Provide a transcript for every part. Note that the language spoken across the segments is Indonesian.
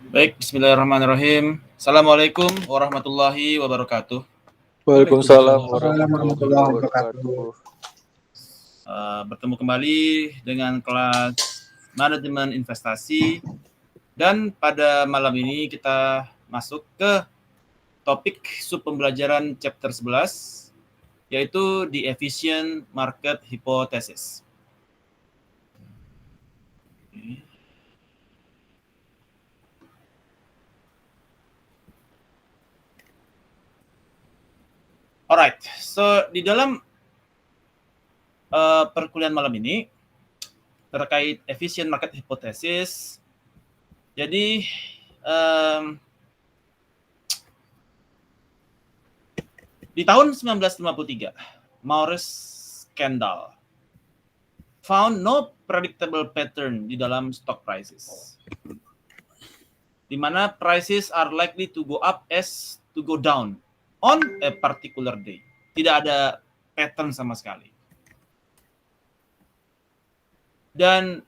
Baik, bismillahirrahmanirrahim. Assalamualaikum warahmatullahi wabarakatuh. Waalaikumsalam Waalaikumsalam warahmatullahi warahmatullahi wabarakatuh. Bertemu kembali dengan kelas manajemen investasi, dan pada malam ini kita masuk ke topik sub pembelajaran chapter 11, yaitu the efficient market hypothesis. Alright, so di dalam perkuliahan malam ini terkait efficient market hypothesis, jadi di tahun 1953, Maurice Kendall found no predictable pattern di dalam stock prices, di mana prices are likely to go up as to go down on a particular day. Tidak ada pattern sama sekali. Dan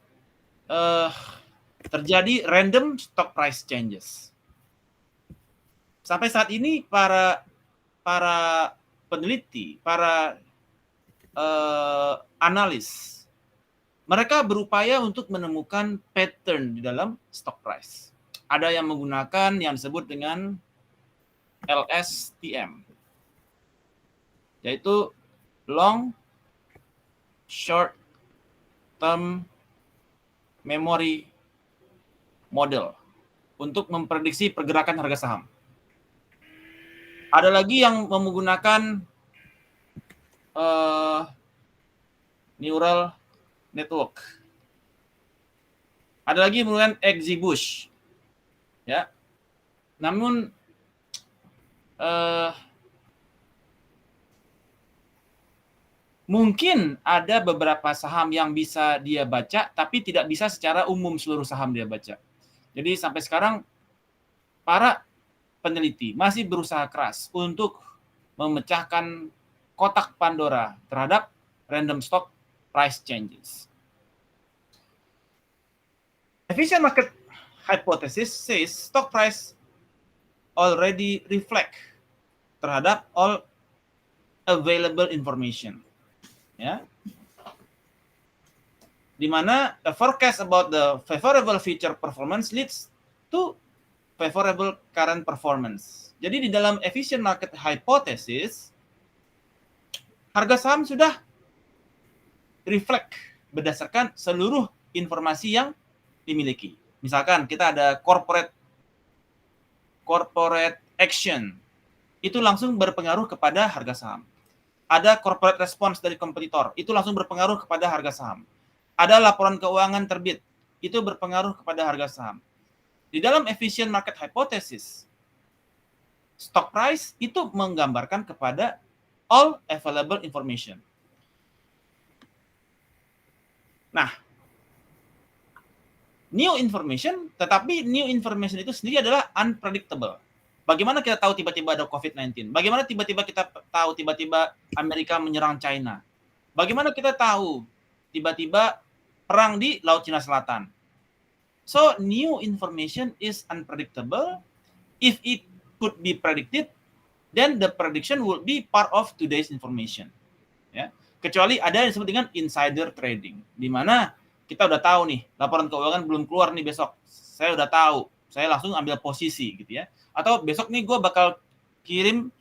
terjadi random stock price changes. Sampai saat ini para peneliti, para analis, mereka berupaya untuk menemukan pattern di dalam stock price. Ada yang menggunakan yang disebut dengan LSTM, yaitu Long Short Term Memory Model, untuk memprediksi pergerakan harga saham. Ada lagi yang menggunakan neural network. Ada lagi menggunakan XGBoost. Ya. Namun mungkin ada beberapa saham yang bisa dia baca, tapi tidak bisa secara umum seluruh saham dia baca. Jadi sampai sekarang para peneliti masih berusaha keras untuk memecahkan kotak Pandora terhadap random stock price changes. Efficient market hypothesis says stock price already reflect terhadap all available information. Ya. Di mana a forecast about the favorable future performance leads to favorable current performance. Jadi di dalam efficient market hypothesis, harga saham sudah reflect berdasarkan seluruh informasi yang dimiliki. Misalkan kita ada corporate action, itu langsung berpengaruh kepada harga saham. Ada corporate response dari kompetitor, itu langsung berpengaruh kepada harga saham. Ada laporan keuangan terbit, itu berpengaruh kepada harga saham. Di dalam efficient market hypothesis, stock price itu menggambarkan kepada all available information. Nah, new information, tetapi new information itu sendiri adalah unpredictable. Bagaimana kita tahu tiba-tiba ada COVID-19? Bagaimana tiba-tiba kita tahu tiba-tiba Amerika menyerang China? Bagaimana kita tahu tiba-tiba perang di Laut Cina Selatan? So, new information is unpredictable. If it could be predicted, then the prediction will be part of today's information. Ya. Kecuali ada yang disebut dengan insider trading, di mana kita udah tahu nih, laporan keuangan belum keluar nih besok. Saya udah tahu, saya langsung ambil posisi gitu ya. Atau besok nih gue bakal kirim,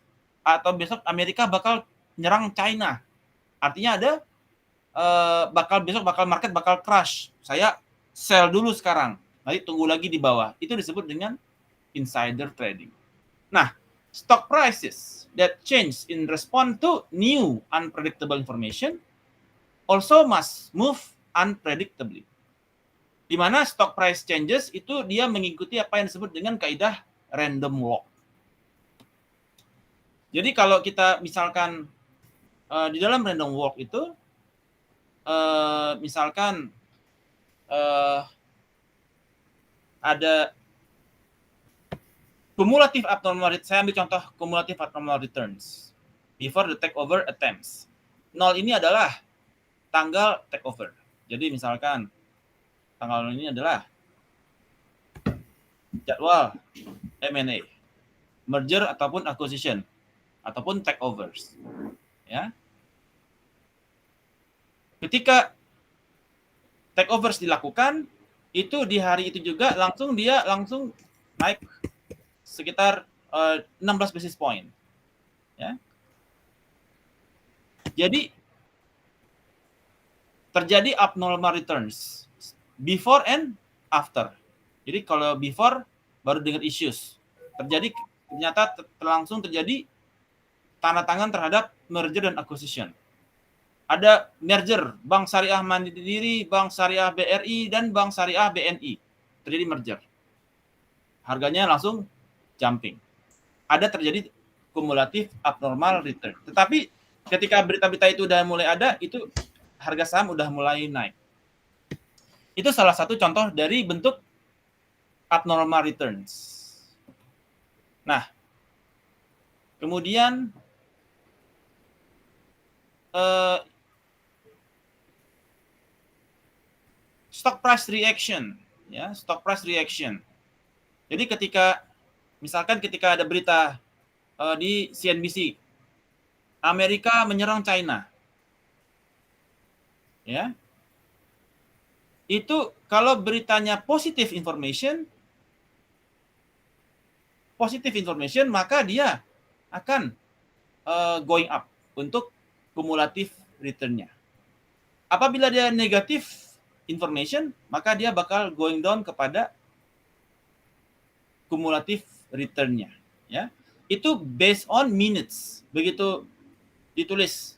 atau besok Amerika bakal nyerang China. Artinya ada besok market bakal crash. Saya sell dulu sekarang, nanti tunggu lagi di bawah. Itu disebut dengan insider trading. Nah, stock prices that change in response to new unpredictable information also must move unpredictably. Di mana stock price changes itu dia mengikuti apa yang disebut dengan kaidah random walk. Jadi kalau kita misalkan di dalam random walk itu misalkan ada cumulative abnormal returns. Saya ambil contoh cumulative abnormal returns before the takeover attempts. 0 ini adalah tanggal takeover. Jadi misalkan tanggal ini adalah jadwal M&A, merger ataupun acquisition, ataupun takeovers. Ya. Ketika takeovers dilakukan, itu di hari itu juga dia langsung naik sekitar 16 basis point. Ya. Jadi terjadi abnormal returns before and after. Jadi kalau before baru dengan issues. Ternyata langsung terjadi tanda tangan terhadap merger dan acquisition. Ada merger Bank Syariah Mandiri, Bank Syariah BRI, dan Bank Syariah BNI. Terjadi merger. Harganya langsung jumping. Ada terjadi kumulatif abnormal return. Tetapi ketika berita-berita itu udah mulai ada, itu harga saham udah mulai naik. Itu salah satu contoh dari bentuk abnormal returns. Nah, kemudian stock price reaction, ya, stock price reaction. Jadi misalkan ketika ada berita di CNBC, Amerika menyerang China, ya, itu kalau beritanya positive information, maka dia akan going up untuk kumulatif return-nya. Apabila dia negatif information, maka dia bakal going down kepada kumulatif return-nya. Ya, itu based on minutes. Begitu ditulis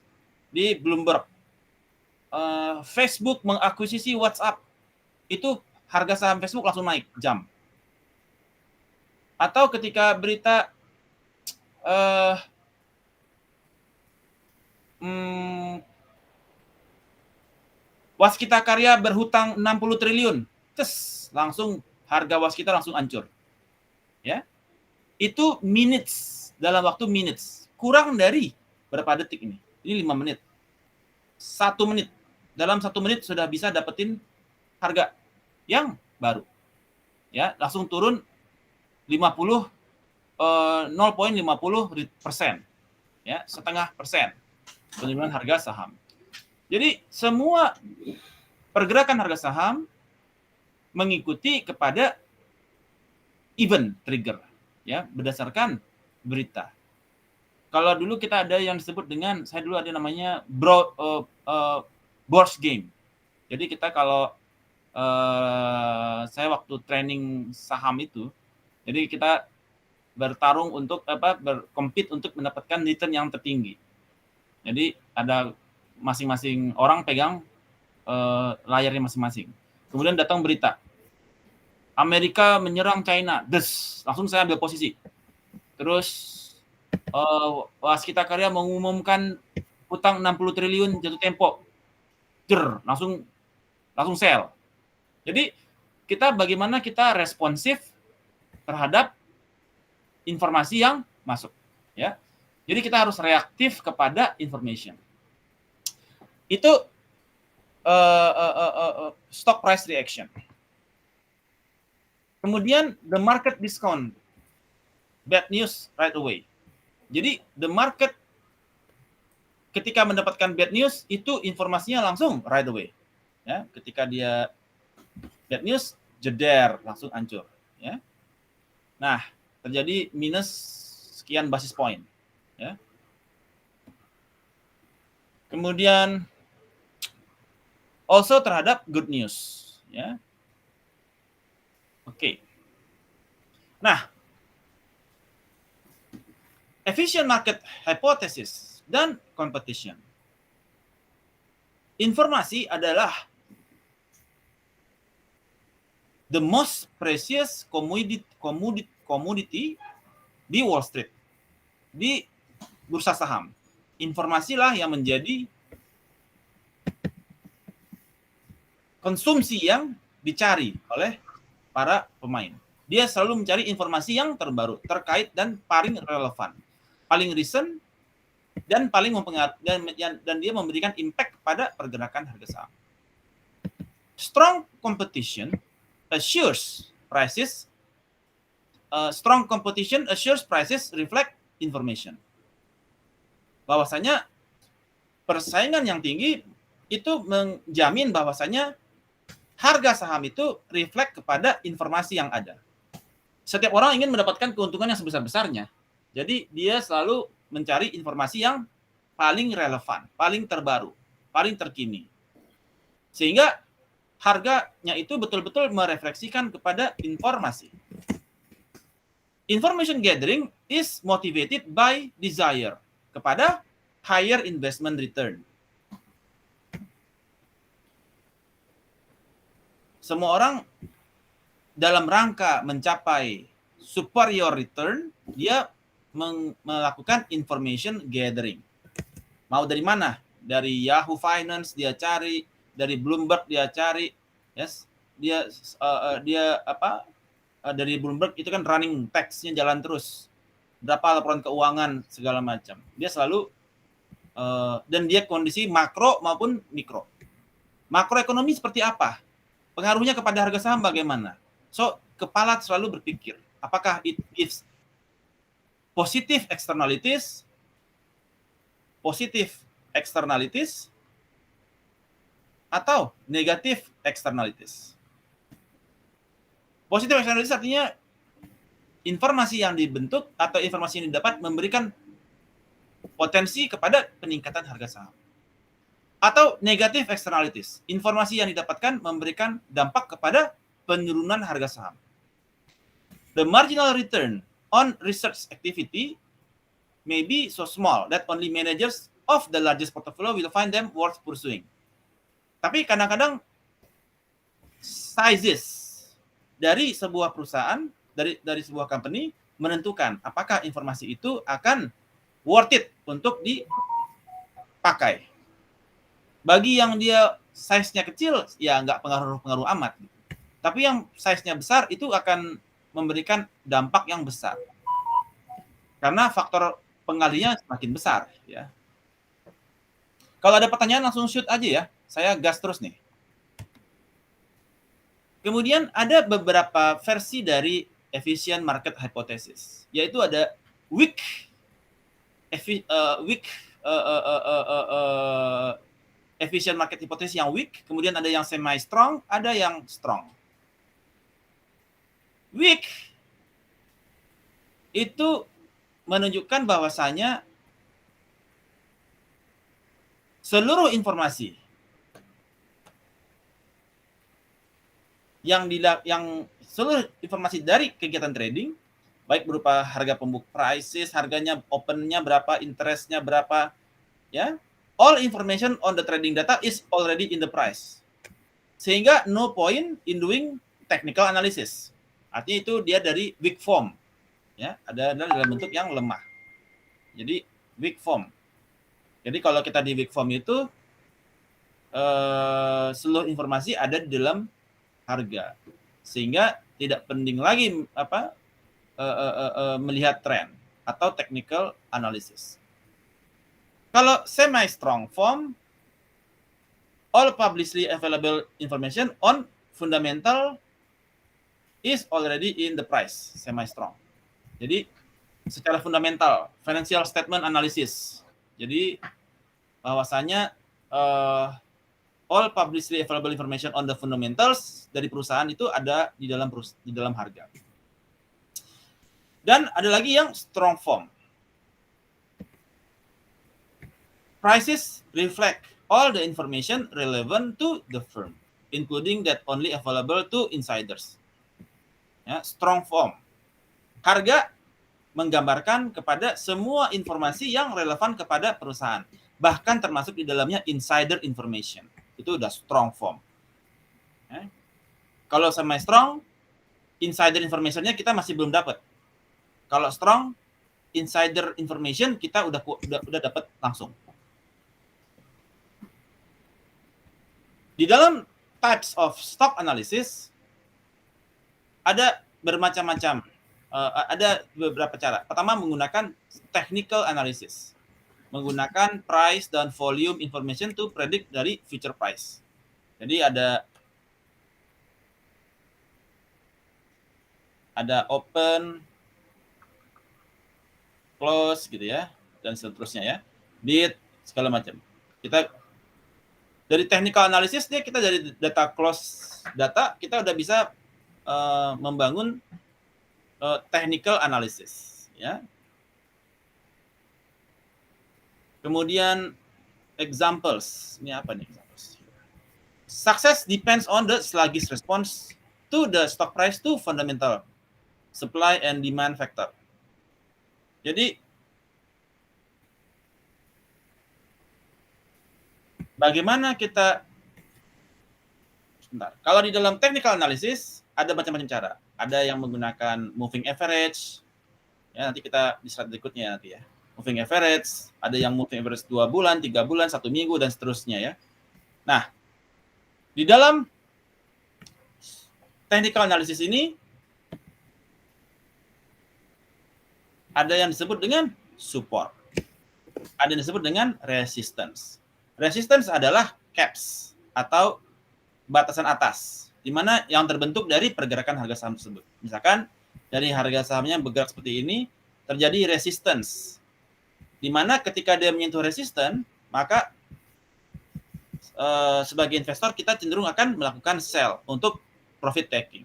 di Bloomberg, Facebook mengakuisisi WhatsApp, itu harga saham Facebook langsung naik jam. Atau ketika berita Waskita Karya berhutang 60 triliun, langsung harga Waskita langsung hancur. Ya, itu minutes, dalam waktu minutes, kurang dari berapa detik ini? Ini 5 menit. 1 menit. Dalam 1 menit sudah bisa dapetin harga yang baru. Ya, langsung turun 0,50%. Ya, 0,5% penurunan harga saham. Jadi semua pergerakan harga saham mengikuti kepada event trigger, ya, berdasarkan berita. Kalau dulu kita ada yang disebut dengan, saya dulu ada namanya bourse game. Jadi kita kalau saya waktu training saham itu, jadi kita bertarung untuk berkompet untuk mendapatkan return yang tertinggi. Jadi ada masing-masing orang pegang layarnya masing-masing. Kemudian datang berita, Amerika menyerang China, langsung saya ambil posisi. Terus Waskita Karya mengumumkan utang 60 triliun jatuh tempo, langsung sell. Jadi bagaimana kita responsif terhadap informasi yang masuk, ya. Jadi kita harus reaktif kepada information. Itu stock price reaction. Kemudian the market discount bad news right away. Jadi the market ketika mendapatkan bad news itu informasinya langsung right away. Ya, ketika dia bad news, jeder, langsung hancur. Ya. Nah, terjadi minus sekian basis point. Ya. Kemudian also terhadap good news. Ya. Oke. Nah, efficient market hypothesis dan competition. Informasi adalah the most precious commodity di Wall Street, di bursa saham. Informasilah yang menjadi konsumsi yang dicari oleh para pemain. Dia selalu mencari informasi yang terbaru, terkait dan paling relevan, paling recent, dan paling mempengaruhi, dan dia memberikan impact pada pergerakan harga saham. Strong competition assures prices strong competition assures prices reflect information. Bahwasanya persaingan yang tinggi itu menjamin bahwasanya harga saham itu reflect kepada informasi yang ada. Setiap orang ingin mendapatkan keuntungan yang sebesar-besarnya. Jadi dia selalu mencari informasi yang paling relevan, paling terbaru, paling terkini. Sehingga harganya itu betul-betul merefleksikan kepada informasi. Information gathering is motivated by desire kepada higher investment return. Semua orang dalam rangka mencapai superior return, dia melakukan information gathering. Mau dari mana? Dari Yahoo Finance dia cari, dari Bloomberg dia cari, yes, dari Bloomberg itu kan running text-nya jalan terus. Berapa laporan keuangan segala macam. Dia selalu dan dia kondisi makro maupun mikro. Makroekonomi seperti apa? Pengaruhnya kepada harga saham bagaimana? So, kepala selalu berpikir, apakah it gives positive externalities, atau negative externalities. Positive externalities artinya informasi yang dibentuk atau informasi yang didapat memberikan potensi kepada peningkatan harga saham. Atau negative externalities, informasi yang didapatkan memberikan dampak kepada penurunan harga saham. The marginal return on research activity may be so small that only managers of the largest portfolio will find them worth pursuing. Tapi kadang-kadang sizes dari sebuah perusahaan, dari sebuah company menentukan apakah informasi itu akan worth it untuk dipakai. Bagi yang dia size-nya kecil, ya nggak pengaruh amat. Tapi yang size-nya besar itu akan memberikan dampak yang besar. Karena faktor pengalinya semakin besar. Ya. Kalau ada pertanyaan langsung shoot aja ya. Saya gas terus nih. Kemudian ada beberapa versi dari efficient market hypothesis. Yaitu ada weak efficient market hypothesis yang weak, kemudian ada yang semi strong, ada yang strong. Weak itu menunjukkan bahwasanya seluruh informasi yang seluruh informasi dari kegiatan trading, baik berupa harga pembuk prices, harganya opennya berapa, interestnya berapa, ya, all information on the trading data is already in the price. Sehingga no point in doing technical analysis. Artinya itu dia dari weak form. Ya, ada dalam bentuk yang lemah. Jadi weak form. Jadi kalau kita di weak form itu seluruh informasi ada di dalam harga. Sehingga tidak penting lagi melihat tren atau technical analysis. Kalau semi strong form, all publicly available information on fundamental is already in the price, semi strong. Jadi secara fundamental, financial statement analysis. Jadi bahwasanya all publicly available information on the fundamentals dari perusahaan itu ada di dalam harga. Dan ada lagi yang strong form. Prices reflect all the information relevant to the firm, including that only available to insiders. Ya, strong form. Harga menggambarkan kepada semua informasi yang relevan kepada perusahaan, bahkan termasuk di dalamnya insider information. Itu udah strong form. Ya. Kalau semi strong, insider information-nya kita masih belum dapat. Kalau strong, insider information kita udah dapat langsung. Di dalam types of stock analysis ada bermacam-macam, ada beberapa cara. Pertama menggunakan technical analysis, menggunakan price dan volume information to predict dari future price. Jadi ada ada open, close gitu ya, dan seterusnya ya, bid, segala macam. Kita dari technical analysis nih, kita dari data close data kita udah bisa membangun technical analysis ya. Kemudian examples, ini apa nih examples? Success depends on the sluggish response to the stock price to fundamental supply and demand factor. Jadi bagaimana kita, sebentar, kalau di dalam technical analysis ada macam-macam cara. Ada yang menggunakan moving average, ya nanti kita di slide berikutnya nanti ya. Moving average, ada yang moving average 2 bulan, 3 bulan, 1 minggu, dan seterusnya ya. Nah, di dalam technical analysis ini ada yang disebut dengan support, ada yang disebut dengan resistance. Resistance adalah caps atau batasan atas, di mana yang terbentuk dari pergerakan harga saham tersebut. Misalkan dari harga sahamnya bergerak seperti ini, terjadi resistance, di mana ketika dia menyentuh resistance, maka sebagai investor kita cenderung akan melakukan sell untuk profit taking.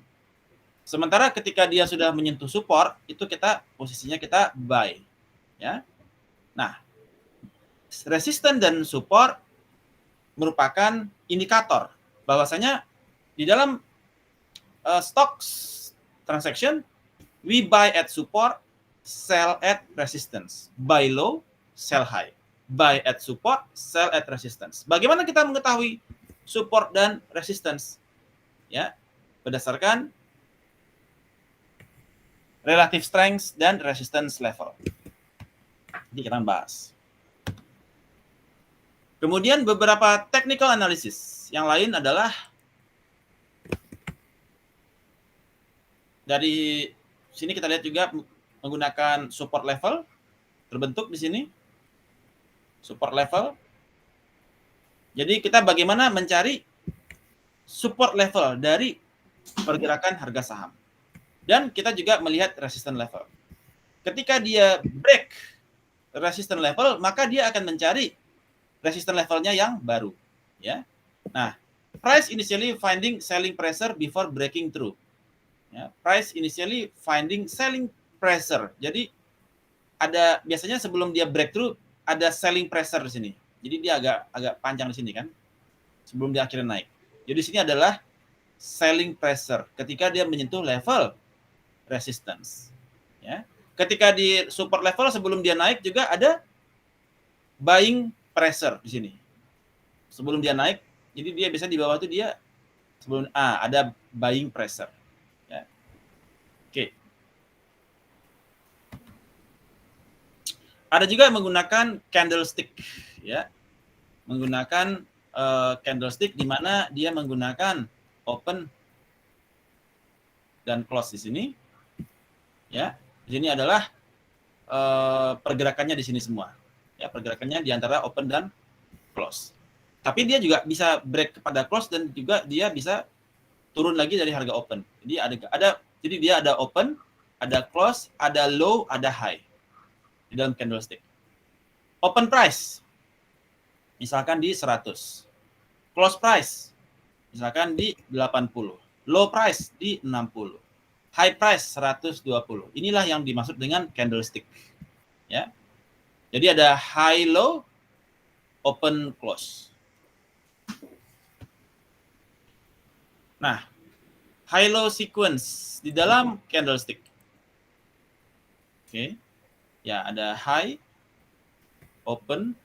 Sementara ketika dia sudah menyentuh support, itu kita posisinya kita buy, ya. Nah, resistance dan support merupakan indikator bahwasanya di dalam stocks transaction, we buy at support, sell at resistance, buy low, sell high, buy at support, sell at resistance. Bagaimana kita mengetahui support dan resistance? Ya, berdasarkan relative strength dan resistance level. Jadi kita bahas. Kemudian beberapa technical analysis yang lain adalah dari sini kita lihat juga menggunakan support level terbentuk di sini. Support level. Jadi kita bagaimana mencari support level dari pergerakan harga saham. Dan kita juga melihat resistance level. Ketika dia break resistance level, maka dia akan mencari resistance levelnya yang baru, ya. Nah, price initially finding selling pressure before breaking through. Ya, price initially finding selling pressure. Jadi ada biasanya sebelum dia breakthrough ada selling pressure di sini. Jadi dia agak panjang di sini kan. Sebelum dia akhirnya naik. Jadi di sini adalah selling pressure ketika dia menyentuh level resistance. Ya. Ketika di support level sebelum dia naik juga ada buying pressure di sini. Sebelum dia naik, jadi dia biasanya di bawah itu dia sebelum ada buying pressure. Ya. Oke. Ada juga menggunakan candlestick, ya. Menggunakan candlestick di mana dia menggunakan open dan close di sini. Ya. Di sini adalah pergerakannya di sini semua. Ya, pergerakannya di antara open dan close. Tapi dia juga bisa break kepada close dan juga dia bisa turun lagi dari harga open. Jadi jadi dia ada open, ada close, ada low, ada high di dalam candlestick. Open price misalkan di 100. Close price misalkan di 80. Low price di 60. High price 120. Inilah yang dimaksud dengan candlestick. Ya. Jadi ada high low, open close. Nah, high low sequence di dalam candlestick. Oke. Ya, ada high, open,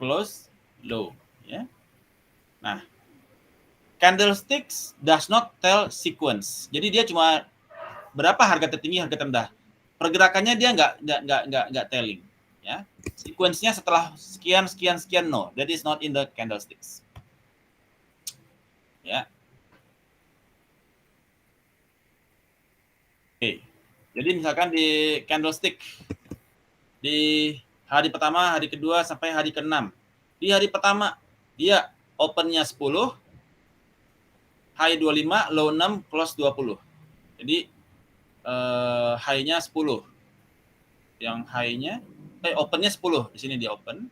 close, low, ya. Nah, candlesticks does not tell sequence. Jadi dia cuma berapa harga tertinggi, harga terendah. Pergerakannya dia nggak telling, ya. Sequence-nya setelah sekian no, that is not in the candlesticks. Ya. Oke. Jadi misalkan di candlestick di hari pertama, hari kedua sampai hari ke-6. Di hari pertama dia open-nya 10, high 25, low 6, close 20. Jadi high-nya 10. Yang high-nya open-nya 10. Di sini dia open.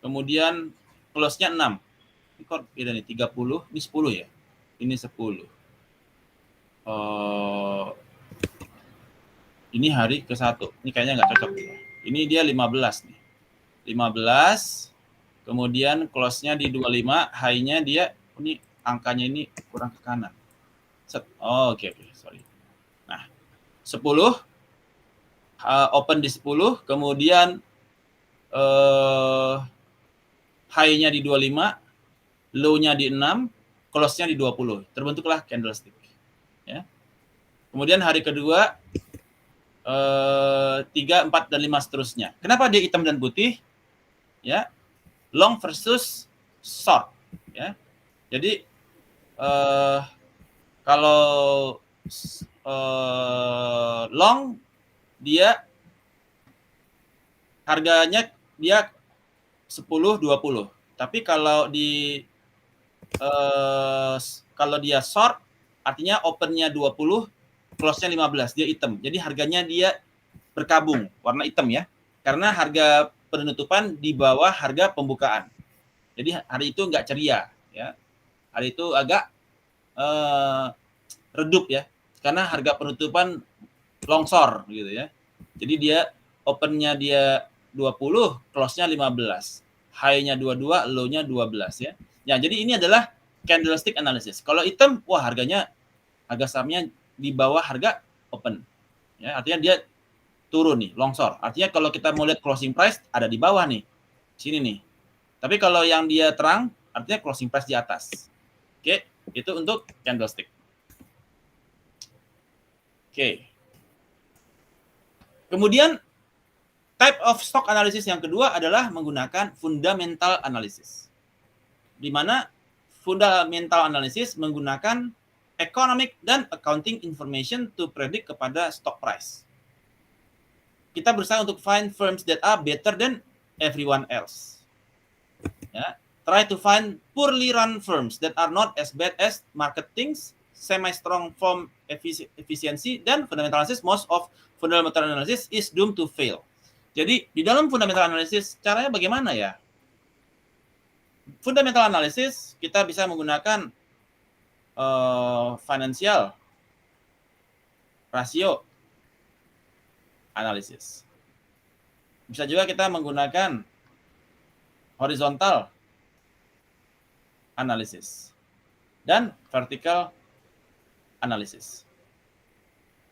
Kemudian close-nya 6. Ini kok beda nih 30, ini 10 ya. Ini 10. Ini hari ke-1. Ini kayaknya nggak cocok. Ini dia 15 nih. 15. Kemudian close-nya di 25, high-nya dia ini angkanya ini kurang ke kanan. Oke, sorry. Nah, 10 open di 10, kemudian high-nya di 25, low-nya di 6, close-nya di 20. Terbentuklah candlestick. Ya. Kemudian hari kedua 3, 4, dan 5 seterusnya. Kenapa dia hitam dan putih? Ya, long versus short. Ya, jadi kalau long dia harganya dia 10, 20. Tapi kalau kalau dia short artinya opennya 20, close-nya 15, dia hitam. Jadi harganya dia berkabung, warna hitam ya. Karena harga penutupan di bawah harga pembukaan. Jadi hari itu nggak ceria ya. Hari itu agak redup ya. Karena harga penutupan longsor gitu ya. Jadi dia opennya dia 20, close-nya 15. High-nya 22, low-nya 12 ya. Ya, jadi ini adalah candlestick analysis. Kalau hitam, wah harganya harga sahamnya di bawah harga open. Ya, artinya dia turun nih, longsor. Artinya kalau kita mau lihat closing price ada di bawah nih. Sini nih. Tapi kalau yang dia terang, artinya closing price di atas. Oke, itu untuk candlestick. Oke. Kemudian type of stock analysis yang kedua adalah menggunakan fundamental analysis. Di mana fundamental analysis menggunakan economic dan accounting information to predict kepada stock price. Kita berusaha untuk find firms that are better than everyone else. Ya, try to find poorly run firms that are not as bad as marketing, semi-strong firm efficiency, dan fundamental analysis. Most of fundamental analysis is doomed to fail. Jadi di dalam fundamental analysis caranya bagaimana ya? Fundamental analysis kita bisa menggunakan financial rasio analysis. Bisa juga kita menggunakan horizontal analysis dan vertical analysis.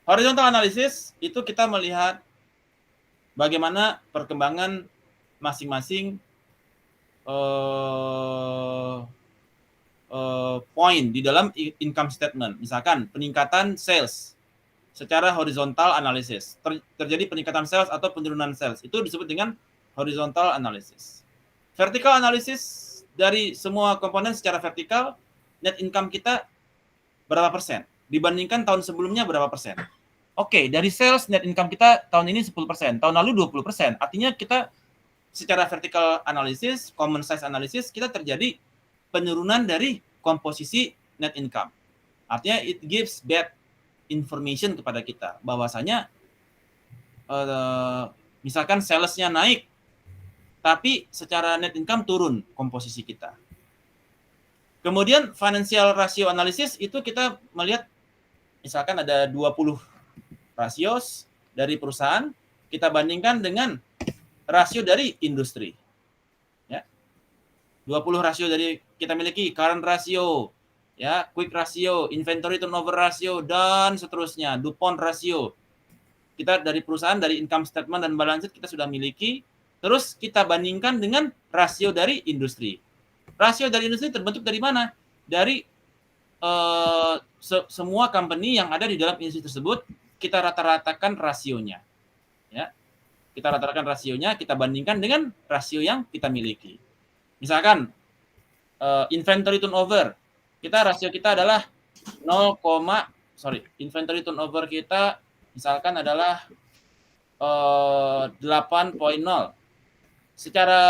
Horizontal analysis itu kita melihat bagaimana perkembangan masing-masing poin di dalam income statement. Misalkan peningkatan sales secara horizontal analysis. Terjadi peningkatan sales atau penurunan sales. Itu disebut dengan horizontal analysis. Vertical analysis dari semua komponen secara vertikal, net income kita berapa persen? Dibandingkan tahun sebelumnya berapa persen? Oke, dari sales net income kita tahun ini 10%, tahun lalu 20%. Artinya kita secara vertical analysis, common size analysis, kita terjadi penurunan dari komposisi net income. Artinya it gives bad information kepada kita bahwasanya misalkan salesnya naik tapi secara net income turun komposisi kita. Kemudian financial ratio analysis itu kita melihat misalkan ada 20 rasios dari perusahaan, kita bandingkan dengan rasio dari industri. Ya. 20 rasio dari kita miliki, current ratio, ya, quick ratio, inventory turnover ratio, dan seterusnya, DuPont ratio. Kita dari perusahaan, dari income statement dan balance sheet kita sudah miliki, terus kita bandingkan dengan rasio dari industri. Rasio dari industri terbentuk dari mana? Dari semua company yang ada di dalam industri tersebut, kita rata-ratakan rasionya. Ya. Kita rata-ratakan rasionya, kita bandingkan dengan rasio yang kita miliki. Misalkan, inventory turnover, rasio kita adalah inventory turnover kita misalkan adalah 8.0. Secara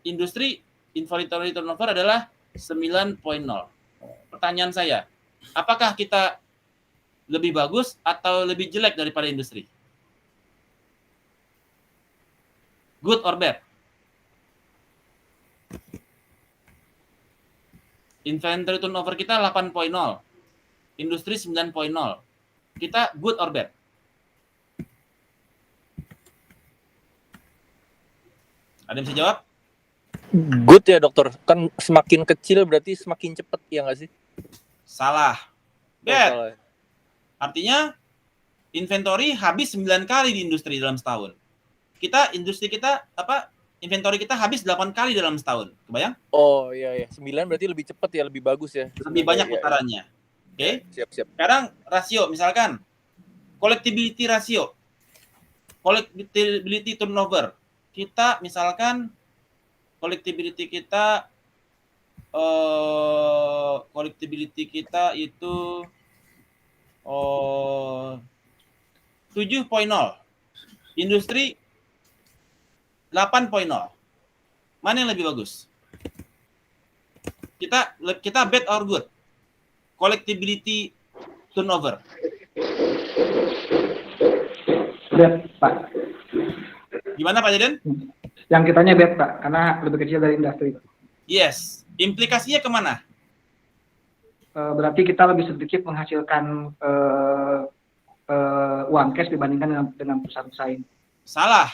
industri, inventory turnover adalah 9.0. Pertanyaan saya, apakah kita lebih bagus atau lebih jelek daripada industri? Good or bad? Inventory turnover kita 8.0, industri 9.0. Kita good or bad? Ada yang bisa jawab? Good ya dokter, kan semakin kecil berarti semakin cepat ya nggak sih? Salah. Oh, Bad. salah. Artinya inventory habis 9 kali di industri dalam setahun. Inventory kita habis 8 kali dalam setahun. Kebayang? Oh iya, 9 berarti lebih cepat ya, lebih bagus ya. Lebih banyak putarannya. Oke. Siap. Sekarang rasio, misalkan collectibility ratio, collectibility turnover. Kita misalkan collectibility kita itu 7.0. Industri 8.0. Mana yang lebih bagus? Kita bad or good? Collectibility turnover. Bad, Pak. Gimana Pak Jaden? Yang kitanya bad, Pak, karena lebih kecil dari industri. Yes. Implikasinya kemana? Berarti kita lebih sedikit menghasilkan uang cash dibandingkan dengan perusahaan pesaing. Salah.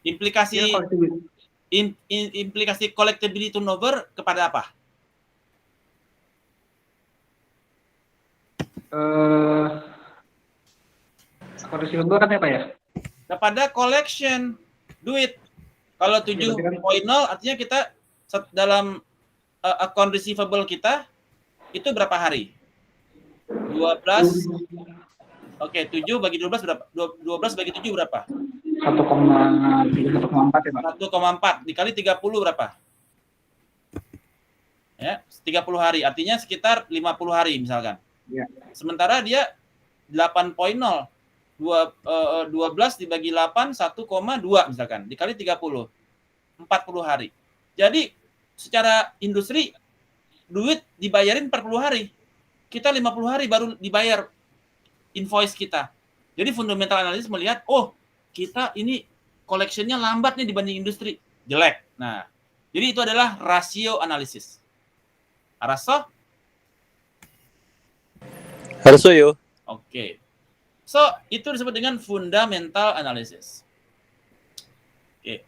Implikasi Ya, implikasi collectibility turnover kepada apa? Receivable kan apa ya? Kepada collection duit. Kalau 7.0 artinya kita dalam account receivable kita itu berapa hari? 12. Oke, 7 bagi 12 berapa? 12 bagi 7 berapa? 1,4 ya, Pak. 1,4 dikali 30 berapa? Ya, 30 hari. Artinya sekitar 50 hari misalkan. Ya. Sementara dia 8.0. 12 dibagi 8 1,2 misalkan dikali 30. 40 hari. Jadi secara industri duit dibayarin 40 hari. Kita 50 hari baru dibayar invoice kita. Jadi fundamental analysis melihat, oh, kita ini collection-nya lambat nih dibanding industri. Jelek. Nah, jadi itu adalah rasio analisis. Araso? Harus yo. Oke. So, itu disebut dengan fundamental analysis. Oke.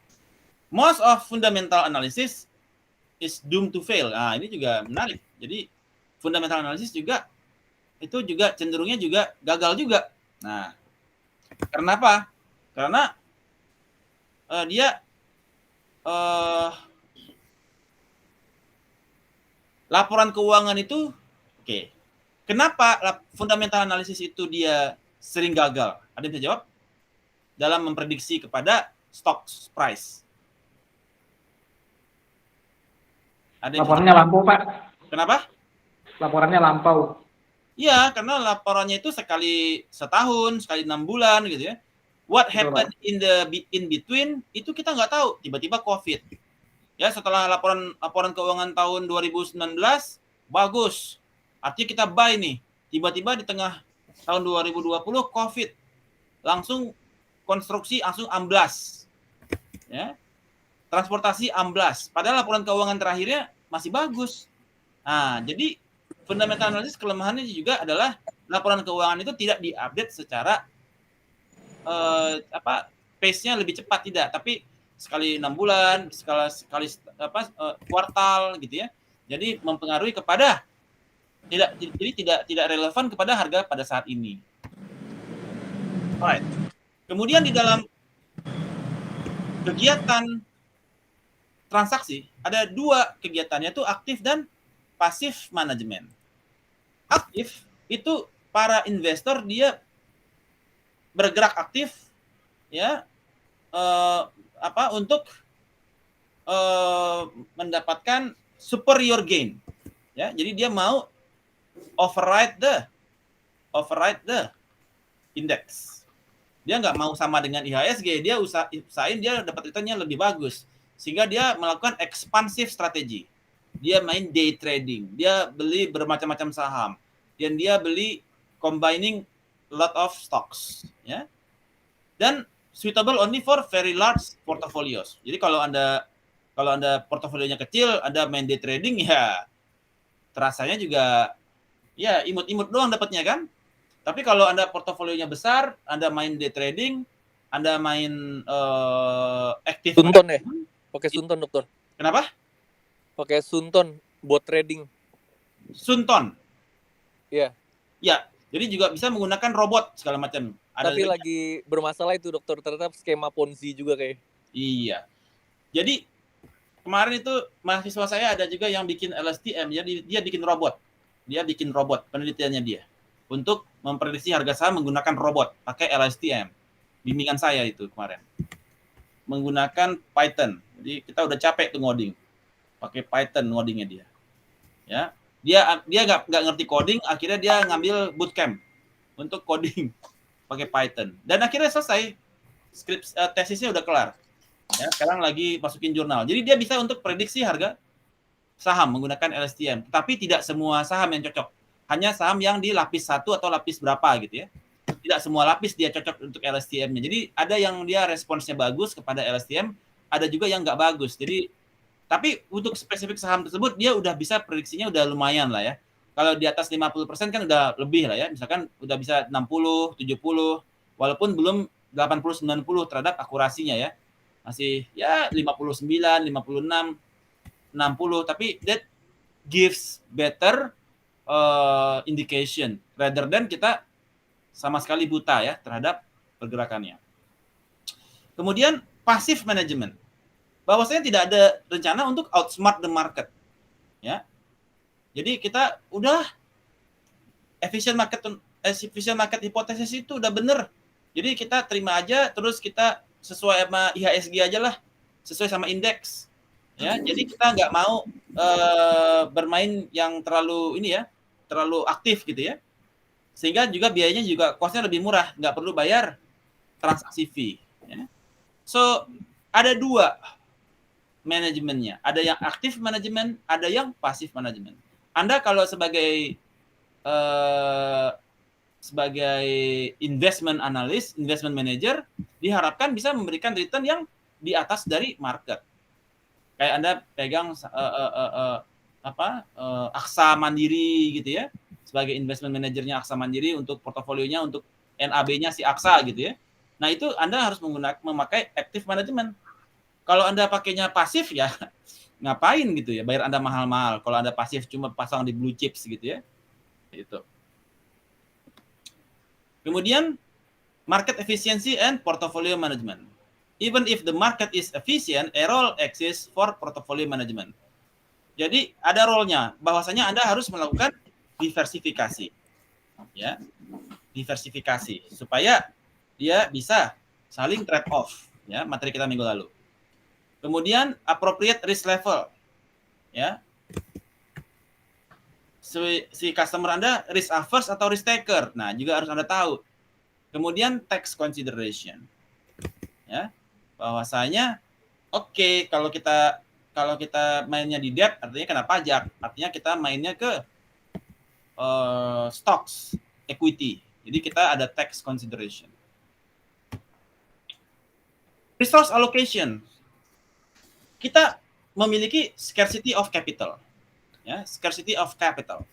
Most of fundamental analysis is doomed to fail. Nah, ini juga menarik. Jadi, fundamental analysis juga itu juga cenderungnya juga gagal juga. Nah, kenapa? Karena dia laporan keuangan itu oke. Kenapa fundamental analysis itu dia sering gagal? Ada yang bisa jawab? Dalam memprediksi kepada stock price. Laporannya lampau, Pak. Kenapa? Laporannya lampau. Iya, karena laporannya itu sekali setahun, sekali 6 bulan gitu ya. What happened in between itu kita nggak tahu. Tiba-tiba COVID. Ya, setelah laporan keuangan tahun 2019 bagus. Artinya kita buy nih. Tiba-tiba di tengah tahun 2020 COVID. Langsung konstruksi langsung amblas. Ya. Transportasi amblas. Padahal laporan keuangan terakhirnya masih bagus. Nah, jadi fundamental analysis kelemahannya juga adalah laporan keuangan itu tidak diupdate secara pace-nya lebih cepat tidak, tapi sekali 6 bulan, sekali kuartal gitu ya. Jadi mempengaruhi kepada tidak relevan kepada harga pada saat ini. Alright. Kemudian di dalam kegiatan transaksi ada 2 kegiatan, yaitu aktif dan pasif manajemen. Aktif itu para investor dia bergerak aktif ya untuk mendapatkan superior gain ya. Jadi dia mau override the index. Dia nggak mau sama dengan IHSG, dia usahain dia dapat returnnya lebih bagus, sehingga dia melakukan expansive strategi. Dia main day trading, dia beli bermacam-macam saham, dan dia beli combining lot of stocks, ya. Dan suitable only for very large portfolios. Jadi kalau Anda portofolionya kecil, Anda main day trading, ya terasanya juga ya imut-imut doang dapatnya kan. Tapi kalau Anda portofolionya besar, Anda main day trading, Anda main active Sunton ya? Pakai Sunton, dokter. Kenapa? Pakai Sunton buat trading. Sunton. Iya. Ya, jadi juga bisa menggunakan robot segala macam. Tapi lagi bermasalah itu, dokter, ternyata skema Ponzi juga kayak. Iya. Jadi kemarin itu mahasiswa saya ada juga yang bikin LSTM, ya, dia bikin robot. Dia bikin robot, penelitiannya dia. Untuk memprediksi harga saham menggunakan robot, pakai LSTM. Bimbingan saya itu kemarin. Menggunakan Python. Jadi kita udah capek tuh ngoding. Pakai Python ngodingnya dia. Ya. Dia nggak ngerti coding, akhirnya dia ngambil bootcamp untuk coding pakai Python. Dan akhirnya selesai. Tesisnya udah kelar. Ya, sekarang lagi masukin jurnal. Jadi dia bisa untuk prediksi harga saham menggunakan LSTM. Tapi tidak semua saham yang cocok. Hanya saham yang di lapis 1 atau lapis berapa gitu ya. Tidak semua lapis dia cocok untuk LSTM-nya. Jadi ada yang dia responsnya bagus kepada LSTM, ada juga yang nggak bagus. Jadi tapi untuk spesifik saham tersebut dia udah bisa prediksinya udah lumayan lah ya. Kalau di atas 50% kan udah lebih lah ya. Misalkan udah bisa 60, 70, walaupun belum 80, 90 terhadap akurasinya ya. Masih ya 59, 56, 60, tapi that gives better indication rather than kita sama sekali buta ya terhadap pergerakannya. Kemudian passive management. Bahwasanya tidak ada rencana untuk outsmart the market. Ya. Jadi kita udah efficient market hipotesis itu udah bener. Jadi kita terima aja, terus kita sesuai sama IHSG aja lah, sesuai sama indeks. Ya, jadi kita nggak mau bermain yang terlalu ini ya, terlalu aktif gitu ya. Sehingga juga biayanya juga cost-nya lebih murah, nggak perlu bayar transaksi fee. Ya. So ada dua manajemennya, ada yang aktif manajemen, ada yang pasif manajemen. Anda kalau sebagai investment analyst, investment manager, diharapkan bisa memberikan return yang di atas dari market. Kayak Anda pegang Aksa Mandiri gitu ya, sebagai investment manajernya Aksa Mandiri untuk portofolionya, untuk NAB-nya si Aksa gitu ya. Nah itu Anda harus memakai active management. Kalau Anda pakainya pasif ya ngapain gitu ya, bayar Anda mahal-mahal kalau Anda pasif cuma pasang di blue chips gitu ya. Itu. Kemudian market efficiency and portfolio management. Even if the market is efficient, a role exists for portfolio management. Jadi ada role-nya, bahwasanya Anda harus melakukan diversifikasi. Ya. Diversifikasi supaya dia bisa saling trade off, ya, materi kita minggu lalu. Kemudian appropriate risk level. Ya. Si customer Anda risk averse atau risk taker. Nah, juga harus Anda tahu. Kemudian tax consideration. Ya. Bahwasanya oke, kalau kita mainnya di debt artinya kena pajak. Artinya kita mainnya ke stocks, equity. Jadi kita ada tax consideration. Resource allocation. Kita memiliki scarcity of capital. Ya, scarcity of capital.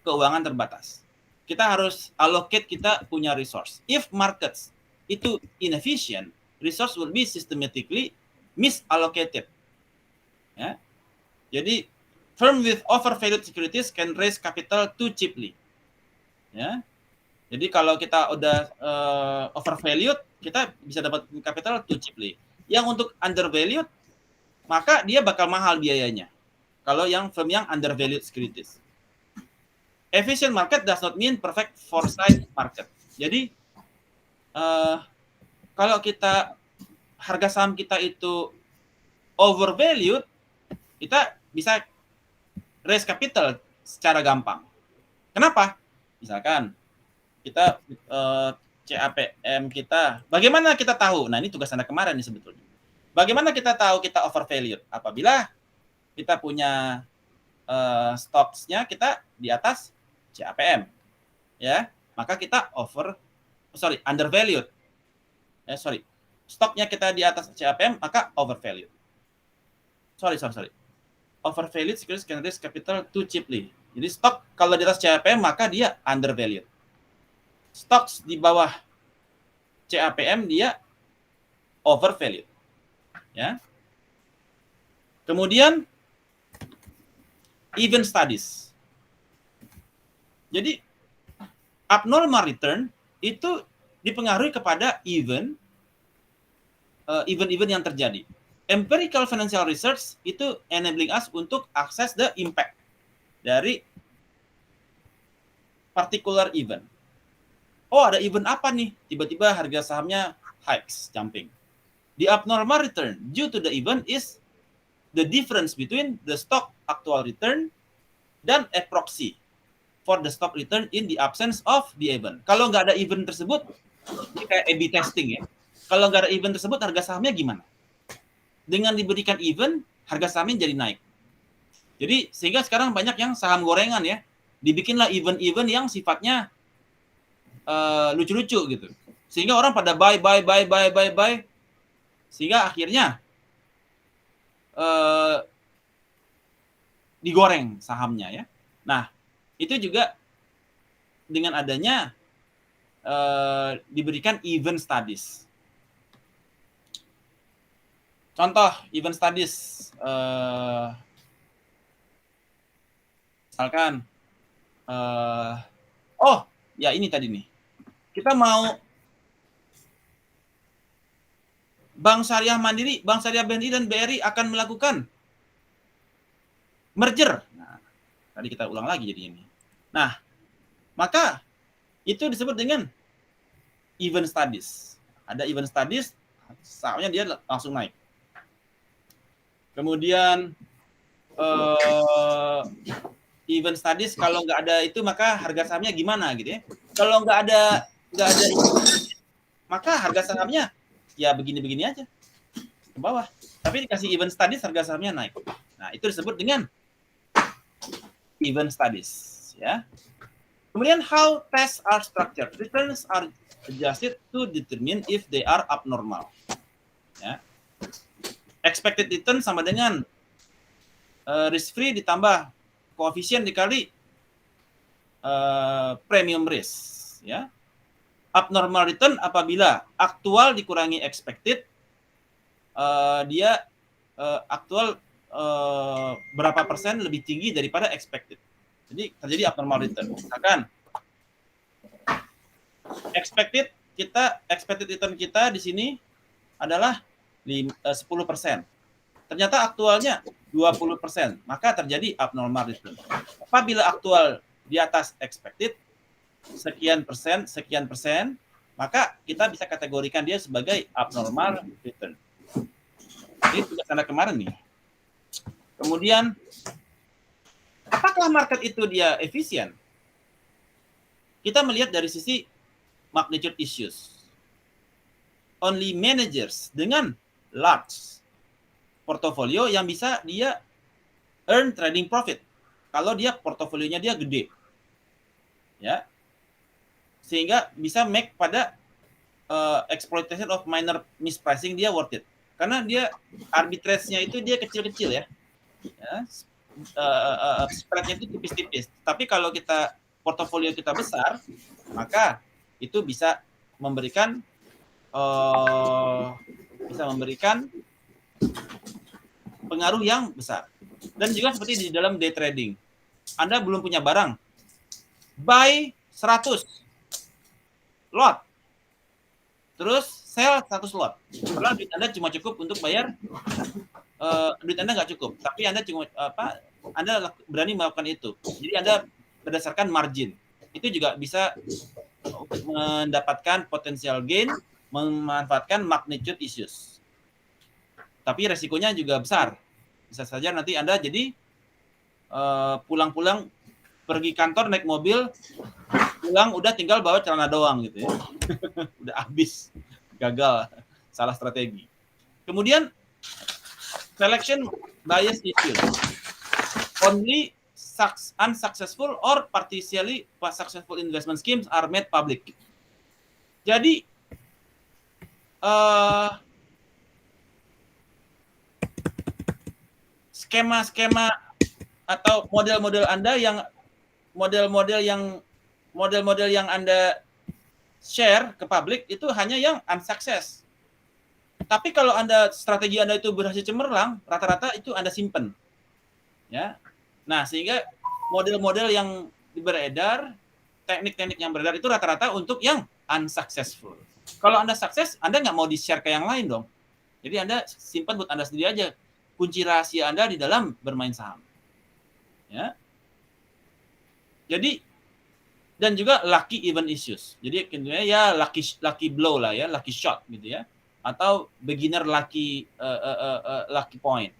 Keuangan terbatas. Kita harus allocate, kita punya resource. If markets itu inefficient, resource will be systematically misallocated. Ya. Jadi firm with overvalued securities can raise capital too cheaply. Ya. Jadi kalau kita udah overvalued, kita bisa dapat capital too cheaply. Yang untuk undervalued, maka dia bakal mahal biayanya. Kalau yang firm yang undervalued securities. Efficient market does not mean perfect foresight market. Jadi kalau kita harga saham kita itu overvalued, kita bisa raise capital secara gampang. Kenapa? Misalkan kita CAPM kita, bagaimana kita tahu? Nah, ini tugas Anda kemarin nih sebetulnya. Bagaimana kita tahu kita overvalued? Apabila kita punya stocks-nya kita di atas CAPM. Ya. maka kita undervalued. Stoknya kita di atas CAPM, maka overvalued. Sorry. Overvalued securities can raise capital too cheaply. Jadi stok kalau di atas CAPM, maka dia undervalued. Stok di bawah CAPM, dia overvalued. Ya. Kemudian event studies. Jadi abnormal return itu dipengaruhi kepada event yang terjadi. Empirical financial research itu enabling us untuk access the impact dari particular event. Oh, ada event apa nih? Tiba-tiba harga sahamnya hikes, jumping. The abnormal return due to the event is the difference between the stock actual return dan a proxy for the stock return in the absence of the event. Kalau nggak ada event tersebut, ini kayak A/B testing ya. Kalau nggak ada event tersebut, harga sahamnya gimana? Dengan diberikan event, harga sahamnya jadi naik. Jadi sehingga sekarang banyak yang saham gorengan ya, dibikinlah event-event yang sifatnya lucu-lucu gitu. Sehingga orang pada buy, sehingga akhirnya digoreng sahamnya ya. Nah, itu juga dengan adanya diberikan event studies. Contoh event studies, misalkan, ya ini tadi nih, kita mau Bank Syariah Mandiri, Bank Syariah BNI dan BRI akan melakukan merger. Nah, tadi kita ulang lagi jadinya ini. Nah, maka itu disebut dengan event studies. Ada event studies, sahamnya dia langsung naik. Kemudian event studies kalau nggak ada itu maka harga sahamnya gimana gitu ya. Kalau nggak ada maka harga sahamnya ya begini-begini aja ke bawah. Tapi dikasih event studies harga sahamnya naik. Nah, itu disebut dengan event studies ya. Kemudian how tests are structured. Returns are adjusted to determine if they are abnormal. Ya. Expected return sama dengan risk free ditambah koefisien dikali premium risk ya. Abnormal return apabila aktual dikurangi expected, dia aktual berapa persen lebih tinggi daripada expected. Jadi terjadi abnormal return. Misalkan expected return kita di sini adalah 10%. Ternyata aktualnya 20%, maka terjadi abnormal return. Apabila aktual di atas expected sekian persen, maka kita bisa kategorikan dia sebagai abnormal return. Ini tugas Anda kemarin nih. Kemudian, apakah market itu dia efisien? Kita melihat dari sisi magnitude issues. Only managers dengan large portofolio yang bisa dia earn trading profit. Kalau dia portofolionya dia gede. Ya. Sehingga bisa make pada exploitation of minor mispricing dia worth it. Karena dia arbitrage-nya itu dia kecil-kecil ya. Spread-nya itu tipis-tipis. Tapi kalau kita portofolio kita besar, maka itu bisa memberikan pengaruh yang besar. Dan juga seperti di dalam day trading. Anda belum punya barang, buy 100 lot, terus sell 100 lot. Padahal duit Anda cuma cukup untuk bayar, duit Anda nggak cukup, tapi Anda Anda berani melakukan itu. Jadi Anda berdasarkan margin. Itu juga bisa mendapatkan potensial gain, memanfaatkan magnitude issues. Tapi resikonya juga besar. Bisa saja nanti Anda jadi pulang-pulang pergi kantor naik mobil, pulang udah tinggal bawa celana doang gitu ya. Udah habis, gagal, salah strategi. Kemudian selection bias issue. Only unsuccessful or partially successful investment schemes are made public. Jadi skema-skema atau model-model yang Anda share ke publik itu hanya yang unsukses. Tapi kalau strategi Anda itu berhasil cemerlang, rata-rata itu Anda simpen. Ya. Nah, sehingga model-model yang beredar, teknik-teknik yang beredar itu rata-rata untuk yang unsuccessful. Kalau Anda sukses, Anda nggak mau di-share ke yang lain dong. Jadi Anda simpan buat Anda sendiri aja. Kunci rahasia Anda di dalam bermain saham. Ya. Jadi, dan juga lucky event issues. Jadi ya lucky blow lah ya, lucky shot gitu ya. Atau beginner lucky point.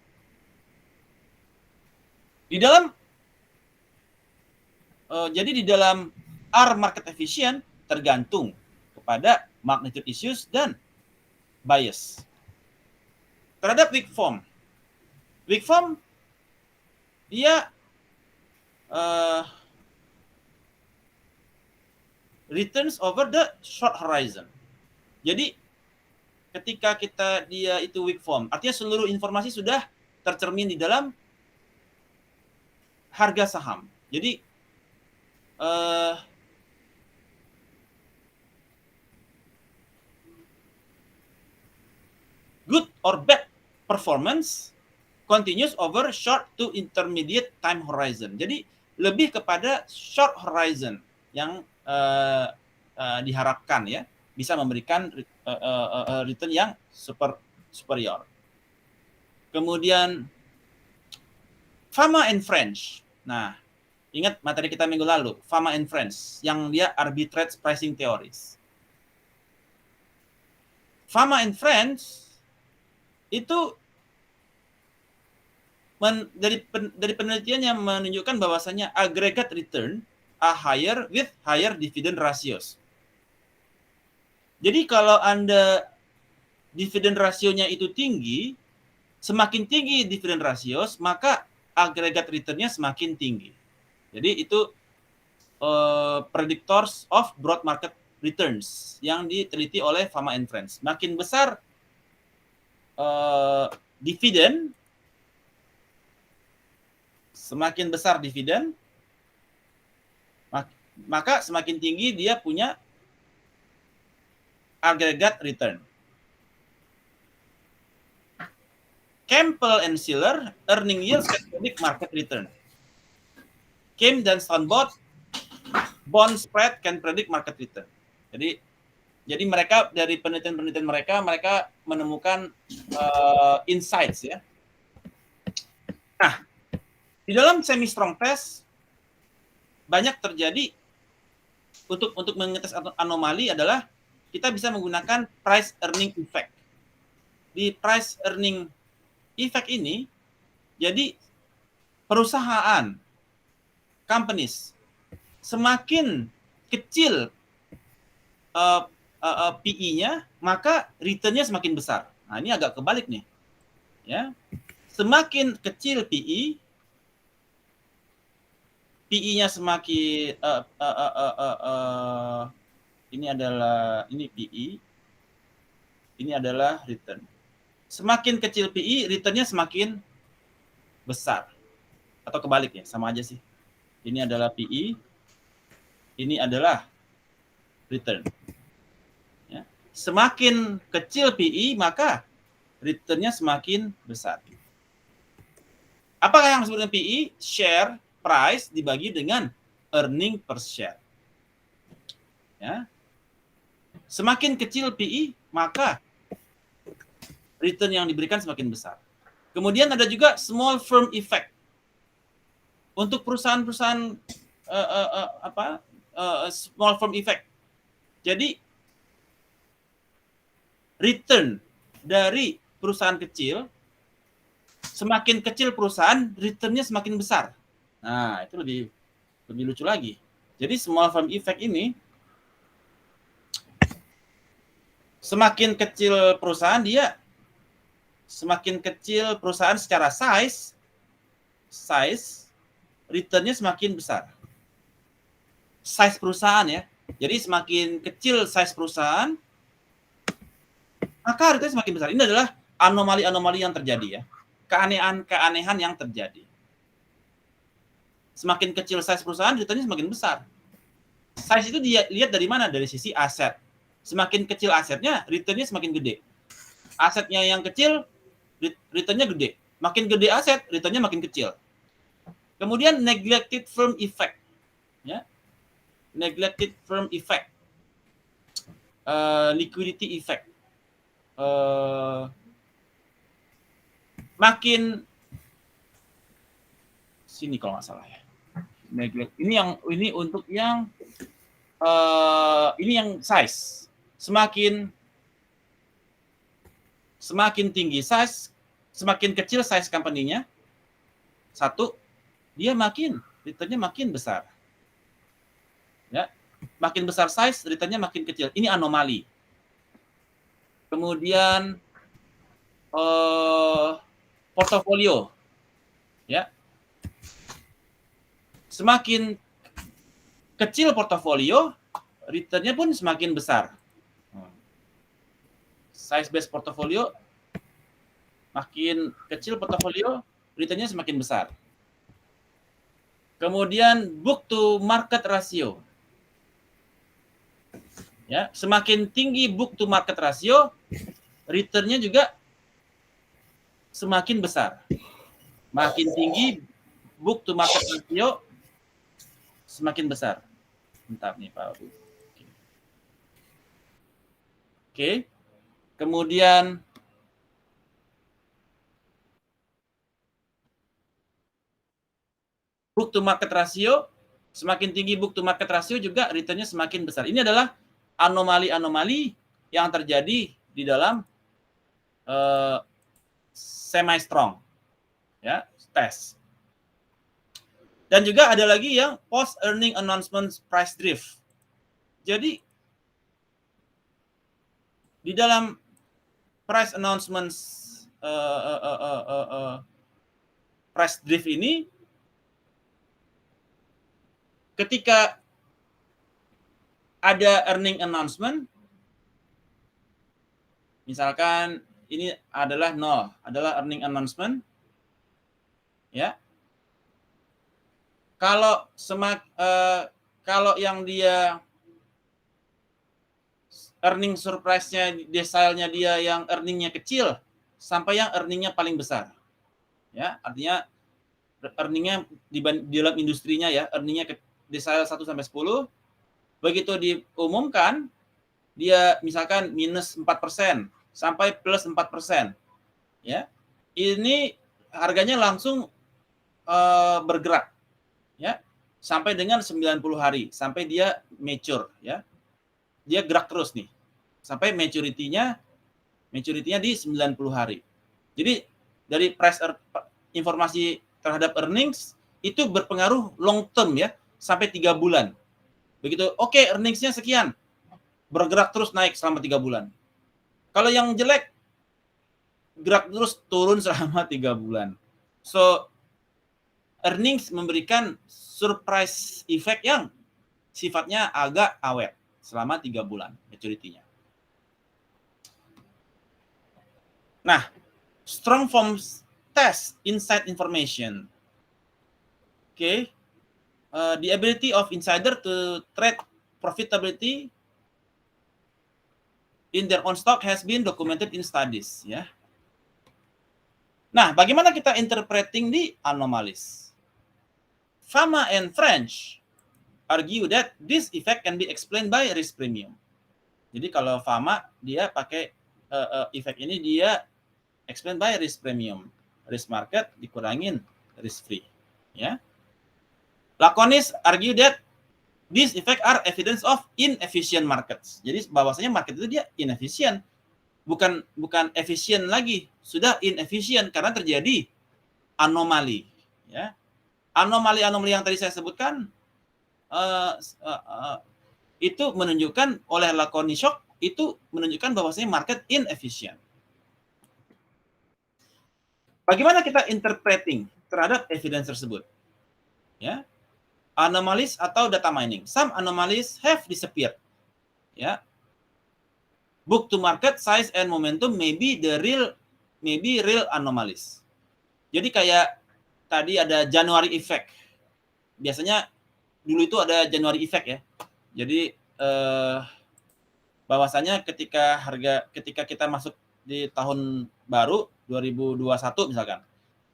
Jadi di dalam R market efficient tergantung kepada magnitude issues dan bias. Terhadap weak form. Weak form dia returns over the short horizon. Jadi ketika dia itu weak form, artinya seluruh informasi sudah tercermin di dalam harga saham. Jadi good or bad performance continues over short to intermediate time horizon. Jadi lebih kepada short horizon yang diharapkan ya bisa memberikan return yang superior. Kemudian Fama and Friends. Nah, ingat materi kita minggu lalu, Fama and Friends yang dia arbitrage pricing theories. Fama and Friends itu dari penelitian yang menunjukkan bahwasanya aggregate return are higher with higher dividend ratios. Jadi kalau Anda dividen rasionya itu tinggi, semakin tinggi dividen ratios, maka aggregate return-nya semakin tinggi. Jadi itu predictors of broad market returns yang diteliti oleh Fama and Friends. Makin besar dividen, semakin besar dividen, maka semakin tinggi dia punya aggregate return. Campbell and Shiller, earning yields can predict market return. Kim dan Stonebolt, bond spread can predict market return. Jadi mereka dari penelitian mereka menemukan insights ya. Nah, di dalam semi strong test banyak terjadi untuk mengetes anomali adalah kita bisa menggunakan price earning effect. Di price earning effect ini, jadi perusahaan, companies, semakin kecil PE-nya, maka return-nya semakin besar. Nah, ini agak kebalik nih. Ya. Semakin kecil PE-nya semakin ini PE, ini adalah return. Semakin kecil PE, return-nya semakin besar. Atau kebalik ya, sama aja sih. Ini adalah PE, ini adalah return. Ya. Semakin kecil PE, maka return-nya semakin besar. Apakah yang disebut dengan PE? Share price dibagi dengan earning per share. Ya. Semakin kecil PE, maka return yang diberikan semakin besar. Kemudian ada juga small firm effect. Untuk perusahaan-perusahaan small firm effect. Jadi return dari perusahaan kecil, semakin kecil perusahaan, return-nya semakin besar. Nah, itu lebih lucu lagi. Jadi small firm effect ini, semakin kecil perusahaan semakin kecil perusahaan secara size, return-nya semakin besar. Size perusahaan ya. Jadi semakin kecil size perusahaan, maka return semakin besar. Ini adalah anomali-anomali yang terjadi ya. Keanehan-keanehan yang terjadi. Semakin kecil size perusahaan, return-nya semakin besar. Size itu dia lihat dari mana? Dari sisi aset. Semakin kecil asetnya, return-nya semakin gede. Asetnya yang kecil, return-nya gede. Makin gede aset, return-nya makin kecil. Kemudian neglected firm effect. Ya. Neglected firm effect. Liquidity effect. Makin sini kalau nggak salah ya. Neglect. Ini untuk yang ini yang size. Semakin tinggi size, semakin kecil size company-nya. Satu, dia return-nya makin besar. Ya. Makin besar size, return-nya makin kecil. Ini anomali. Kemudian portofolio. Ya. Semakin kecil portofolio, return-nya pun semakin besar. Size based portofolio, makin kecil portofolio, return-nya semakin besar. Kemudian book to market ratio. Ya, semakin tinggi book to market ratio, return-nya juga semakin besar. Makin tinggi book to market ratio, semakin besar. Bentar nih Pak. Oke. Kemudian book to market ratio, semakin tinggi book to market ratio juga return-nya semakin besar. Ini adalah anomali-anomali yang terjadi di dalam semi-strong ya, test. Dan juga ada lagi yang post earning announcement price drift. Jadi di dalam price announcements price drift ini, ketika ada earning announcement, misalkan ini adalah 0, adalah earning announcement, ya. Kalau yang dia earning surprise-nya, decile-nya dia yang earning-nya kecil sampai yang earning-nya paling besar. Ya, artinya earning-nya di dalam industrinya ya, earning-nya decile 1 sampai 10. Begitu diumumkan dia misalkan minus 4% sampai plus 4%. Ya. Ini harganya langsung bergerak ya sampai dengan 90 hari sampai dia mature ya. Dia gerak terus nih sampai maturity-nya di 90 hari. Jadi dari informasi terhadap earnings itu berpengaruh long term ya sampai 3 bulan. Begitu oke, earnings-nya sekian, bergerak terus naik selama 3 bulan. Kalau yang jelek gerak terus turun selama 3 bulan. So earnings memberikan surprise effect yang sifatnya agak awet selama 3 bulan maturity-nya. Nah, strong forms test inside information. Okay. The ability of insider to trade profitability in their own stock has been documented in studies. Ya. Nah, bagaimana kita interpreting the anomalies? Fama and French argue that this effect can be explained by risk premium. Jadi kalau Fama dia pakai efek ini dia explained by risk premium. Risk market dikurangin risk free. Ya. Lakonis argue that these effect are evidence of inefficient markets. Jadi bahwasanya market itu dia inefficient. Bukan efisien lagi, sudah inefficient karena terjadi anomali. Ya. Anomali-anomali yang tadi saya sebutkan itu menunjukkan oleh Lakonis shock itu menunjukkan bahwasanya market inefficient. Bagaimana kita interpreting terhadap evidence tersebut? Ya, anomalies atau data mining. Some anomalies have disappeared. Ya, book to market size and momentum may be real anomalies. Jadi kayak tadi ada January effect. Biasanya dulu itu ada January effect ya. Jadi bahwasanya ketika kita masuk di tahun baru 2021 misalkan,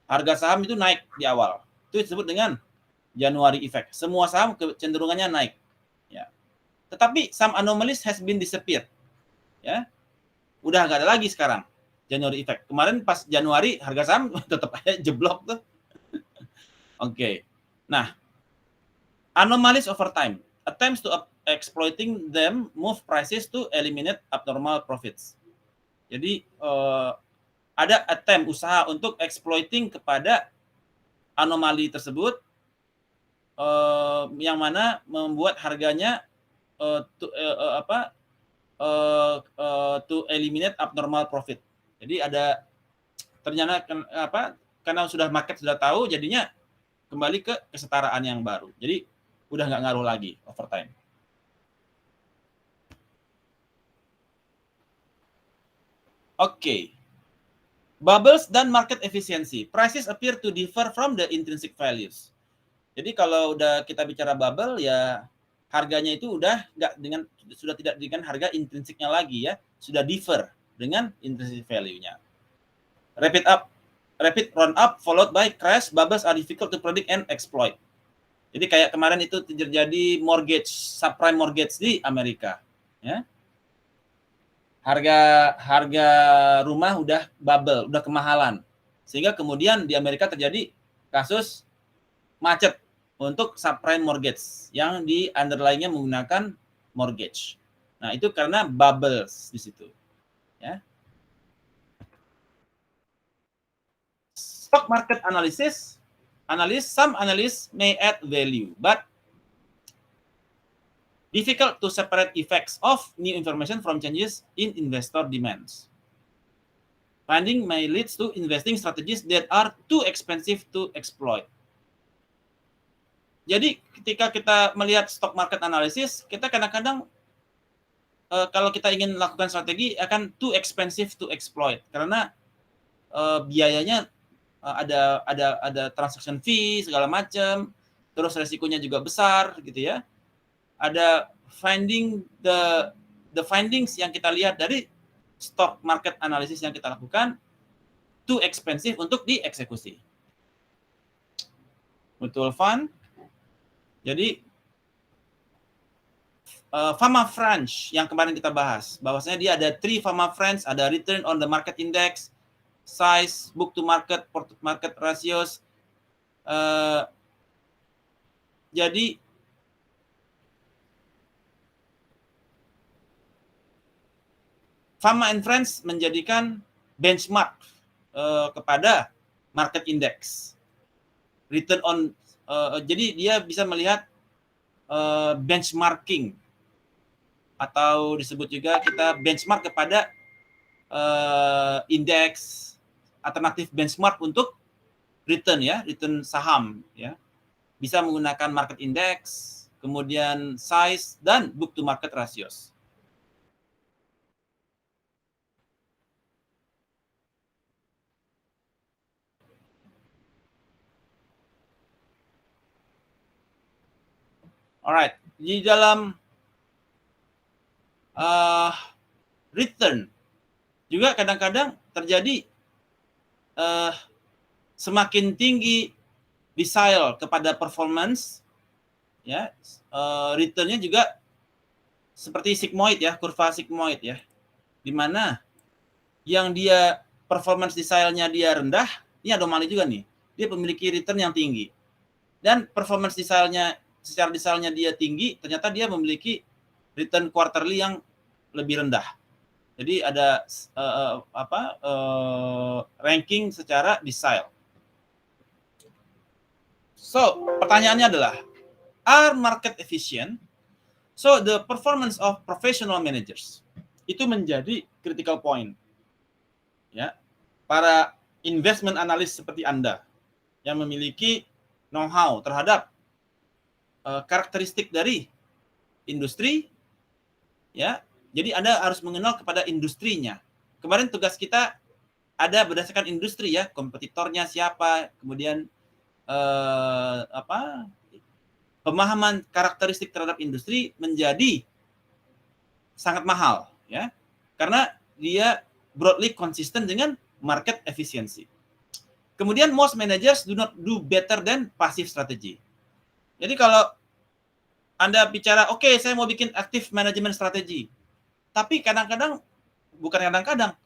harga saham itu naik di awal. Itu disebut dengan January effect. Semua saham kecenderungannya naik. Ya. Tetapi some anomalies has been disappeared. Ya. Udah nggak ada lagi sekarang January effect. Kemarin pas Januari harga saham tetap aja jeblok tuh. Oke. Nah, anomalies over time. Attempts to exploiting them move prices to eliminate abnormal profits. Jadi ada attempt usaha untuk exploiting kepada anomali tersebut yang mana membuat harganya to eliminate abnormal profit. Jadi ada ternyata karena market sudah tahu, jadinya kembali ke kesetaraan yang baru. Jadi udah nggak ngaruh lagi over time. Oke. Bubbles dan market efficiency. Prices appear to differ from the intrinsic values. Jadi kalau udah kita bicara bubble, ya harganya itu sudah tidak dengan harga intrinsiknya lagi ya, sudah differ dengan intrinsic value-nya. Rapid run up followed by crash, bubbles are difficult to predict and exploit. Jadi kayak kemarin itu terjadi subprime mortgage di Amerika, ya. Harga rumah udah bubble, udah kemahalan. Sehingga kemudian di Amerika terjadi kasus macet untuk subprime mortgage yang di underlying-nya menggunakan mortgage. Nah, itu karena bubbles di situ. Ya. Stock market analysis, some analysts may add value, but difficult to separate effects of new information from changes in investor demands. Finding may lead to investing strategies that are too expensive to exploit. Jadi ketika kita melihat stock market analysis, kita kadang-kadang kalau kita ingin melakukan strategi akan too expensive to exploit karena biayanya ada transaction fee segala macam, terus resikonya juga besar gitu ya. Ada the findings yang kita lihat dari stock market analysis yang kita lakukan too expensive untuk dieksekusi. Betul, Van? Jadi Fama French yang kemarin kita bahas, bahwasanya dia ada 3 Fama French, ada return on the market index, size, book to market, port to market ratios. Jadi Fama and Friends menjadikan benchmark kepada market index. Return on, jadi dia bisa melihat benchmarking atau disebut juga kita benchmark kepada indeks alternatif benchmark untuk return ya, return saham ya. Bisa menggunakan market index, kemudian size dan book to market ratios. Alright, di dalam return juga kadang-kadang terjadi semakin tinggi desire kepada performance, ya returnnya juga seperti sigmoid ya, kurva sigmoid ya, di mana yang dia performance desire-nya dia rendah, ini anomali juga nih, dia memiliki return yang tinggi, dan performance desire-nya secara desire-nya dia tinggi, ternyata dia memiliki return quarterly yang lebih rendah. Jadi ada ranking secara desire. So, pertanyaannya adalah, are market efficient? So, the performance of professional managers itu menjadi critical point. Ya, para investment analyst seperti Anda yang memiliki know-how terhadap karakteristik dari industri, ya. Jadi Anda harus mengenal kepada industrinya. Kemarin tugas kita ada berdasarkan industri ya, kompetitornya siapa, kemudian pemahaman karakteristik terhadap industri menjadi sangat mahal ya. Karena dia broadly konsisten dengan market efficiency. Kemudian most managers do not do better than passive strategy. Jadi kalau Anda bicara, oke, saya mau bikin active management strategy. Tapi kadang-kadang, bukan kadang-kadang,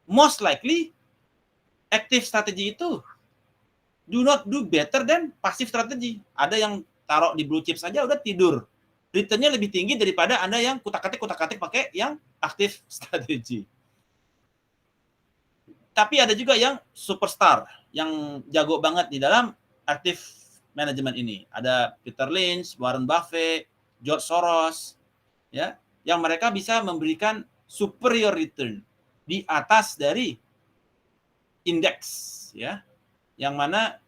most likely, active strategy itu do not do better than passive strategy. Ada yang taruh di blue chip saja udah tidur. Return-nya lebih tinggi daripada Anda yang kutak-katik pakai yang active strategy. Tapi ada juga yang superstar, yang jago banget di dalam active management ini. Ada Peter Lynch, Warren Buffett, George Soros, ya, yang mereka bisa memberikan superior return di atas dari indeks, ya, yang mana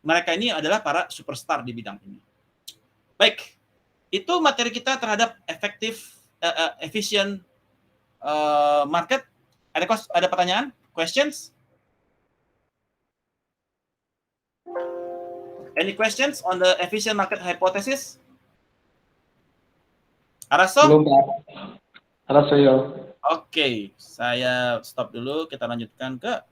mereka ini adalah para superstar di bidang ini. Baik, itu materi kita terhadap efficient market. Ada pertanyaan? Questions? Any questions on the efficient market hypothesis? Araso? Belum, Pak. Araso, yo. Oke, saya stop dulu. Kita lanjutkan ke